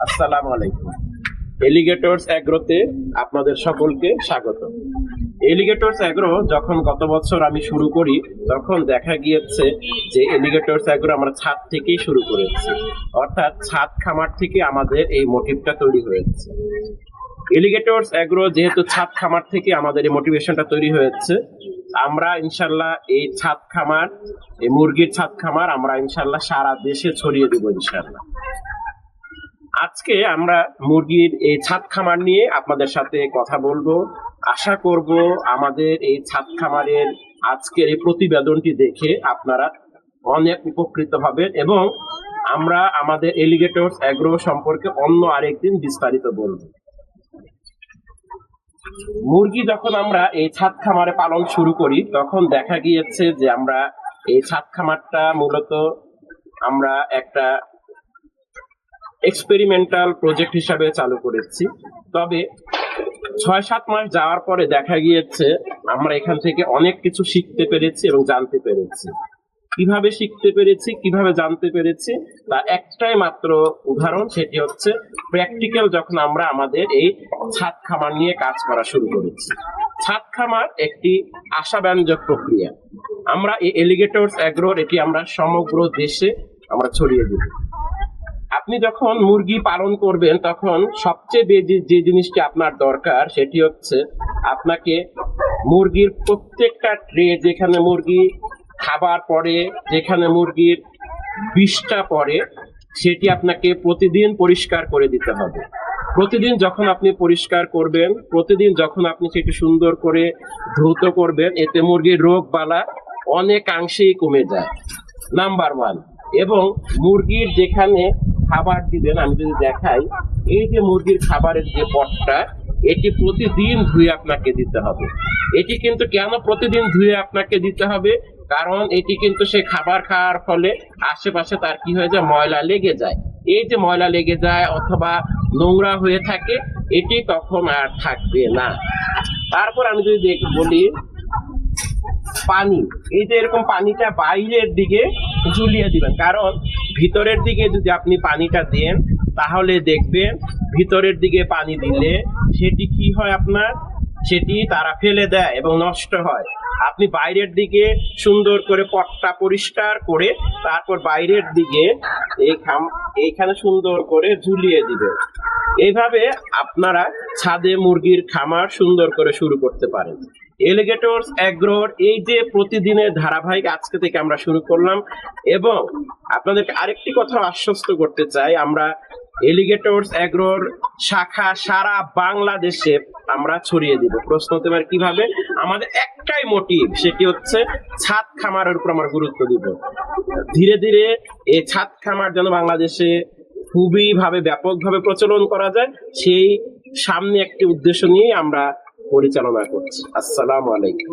আসসালামু আলাইকুম। এলিগেটরস অ্যাগ্রোতে আপনাদের সকলকে স্বাগত। এলিগেটরস অ্যাগ্রো যখন গত বছর আমি শুরু করি তখন দেখা গিয়েছে যে এলিগেটরস অ্যাগ্রো আমরা ছাদ থেকেই শুরু করেছি, অর্থাৎ ছাদ খামার থেকে আমাদের এই মোটিভটা তৈরি হয়েছে। এলিগেটরস অ্যাগ্রো যেহেতু ছাদ খামার থেকে আমাদের এই মোটিভেশনটা তৈরি হয়েছে, আমরা ইনশাল্লাহ এই ছাদ খামার, এই মুরগির ছাদ খামার আমরা ইনশাল্লাহ সারা দেশে ছড়িয়ে দেবো ইনশাল্লাহ। আজকে আমরা মুরগির এই ছাদ খামার নিয়ে আপনাদের সাথে কথা বলবো। আশা করব আমাদের এই ছাদ খামারের আজকের এই প্রতিবেদনটি দেখে আপনারা অনেক উপকৃত হবেন এবং আমরা আমাদের এলিগেটরস অ্যাগ্রো সম্পর্কে অন্য আরেকদিন বিস্তারিত বলবো। মুরগি যখন আমরা এই ছাদ খামারে পালন শুরু করি তখন দেখা গিয়েছে যে আমরা এই ছাদ খামারটা মূলত আমরা একটা এক্সপেরিমেন্টাল প্রজেক্ট হিসাবে চালু করেছি। তবে ৬-৭ মাস যাওয়ার পরে দেখা গিয়েছে আমরা এখান থেকে অনেক কিছু শিখতে পেরেছি এবং জানতে পেরেছি। কিভাবে শিখতে পেরেছি, কিভাবে জানতে পেরেছি তার একটাই মাত্র উদাহরণ, সেটি হচ্ছে প্র্যাকটিক্যাল। যখন আমরা আমাদের এই ছাদ খামার নিয়ে কাজ করা শুরু করেছি, ছাদ খামার একটি আশাব্যঞ্জক প্রক্রিয়া। আমরা এই এলিগেটরস অ্যাগ্রোর এটি আমরা সমগ্র দেশে আমরা ছড়িয়ে দেব। আপনি যখন মুরগি পালন করবেন তখন সবচেয়ে যে জিনিসটি আপনার দরকার সেটি হচ্ছে আপনাকে মুরগির প্রত্যেকটা ট্রে, যেখানে মুরগি খাবার পড়ে, যেখানে মুরগির বিষটা পড়ে, সেটি আপনাকে প্রতিদিন পরিষ্কার করে দিতে হবে। প্রতিদিন যখন আপনি পরিষ্কার করবেন, প্রতিদিন যখন আপনি সেটি সুন্দর করে ধৌত করবেন, এতে মুরগির রোগ বালা অনেকাংশেই কমে যায়, নাম্বার 1। এবং মুরগির যেখানে খাবার দিবেন, আমি যদি দেখাই, এই যে মুরগির খাবারের যে পটটা, এটি প্রতিদিন ধুয়ে আপনাকে দিতে হবে। এটি কিন্তু কেন প্রতিদিন ধুয়ে আপনাকে দিতে হবে? কারণ এটি কিন্তু সে খাবার খাওয়ার ফলে আশেপাশে তার কি হয়ে যায়, ময়লা লেগে যায়। এই যে ময়লা লেগে যায় অথবা নোংরা হয়ে থাকে, এটি তখন আর থাকবে না। তারপর আমি যদি বলি পানি, এই যে এরকম পানিটা বাইরের দিকে ঝুলিয়ে দিবেন, কারণ ভিতরের দিকে যদি আপনি পানিটা দেন তাহলে দেখবেন ভিতরের দিকে পানি দিলে সেটি কি হয়, আপনার সেটি তারা ফেলে দেয় এবং নষ্ট হয়। আপনি বাইরের দিকে সুন্দর করে পটটা পরিষ্কার করে তারপর বাইরের দিকে এইখানে সুন্দর করে ঝুলিয়ে দিবেন। এইভাবে আপনারা ছাদে মুরগির খামার সুন্দর করে শুরু করতে পারেন। এলিগেটরস অ্যাগ্রোর এই যে প্রতিদিনের ধারাবাহিক আজকে থেকে আমরা শুরু করলাম, এবং আপনাদেরকে আরেকটি কথা আশ্বস্ত করতে চাই, আমরা এলিগেটরস অ্যাগ্রোর শাখা সারা বাংলাদেশে আমরা ছড়িয়ে দিব। প্রশ্ন হতে পারে কিভাবে? আমাদের একটাই মোটিভ, সেটি হচ্ছে ছাদ খামারের উপর আমরা গুরুত্ব দিব। ধীরে ধীরে এই ছাদ খামার যেন বাংলাদেশে খুবই ভাবে ব্যাপকভাবে প্রচলন করা যায়, সেই সামনে একটি উদ্দেশ্য নিয়ে আমরা পরিচালনা করছি। আসসালামু আলাইকুম।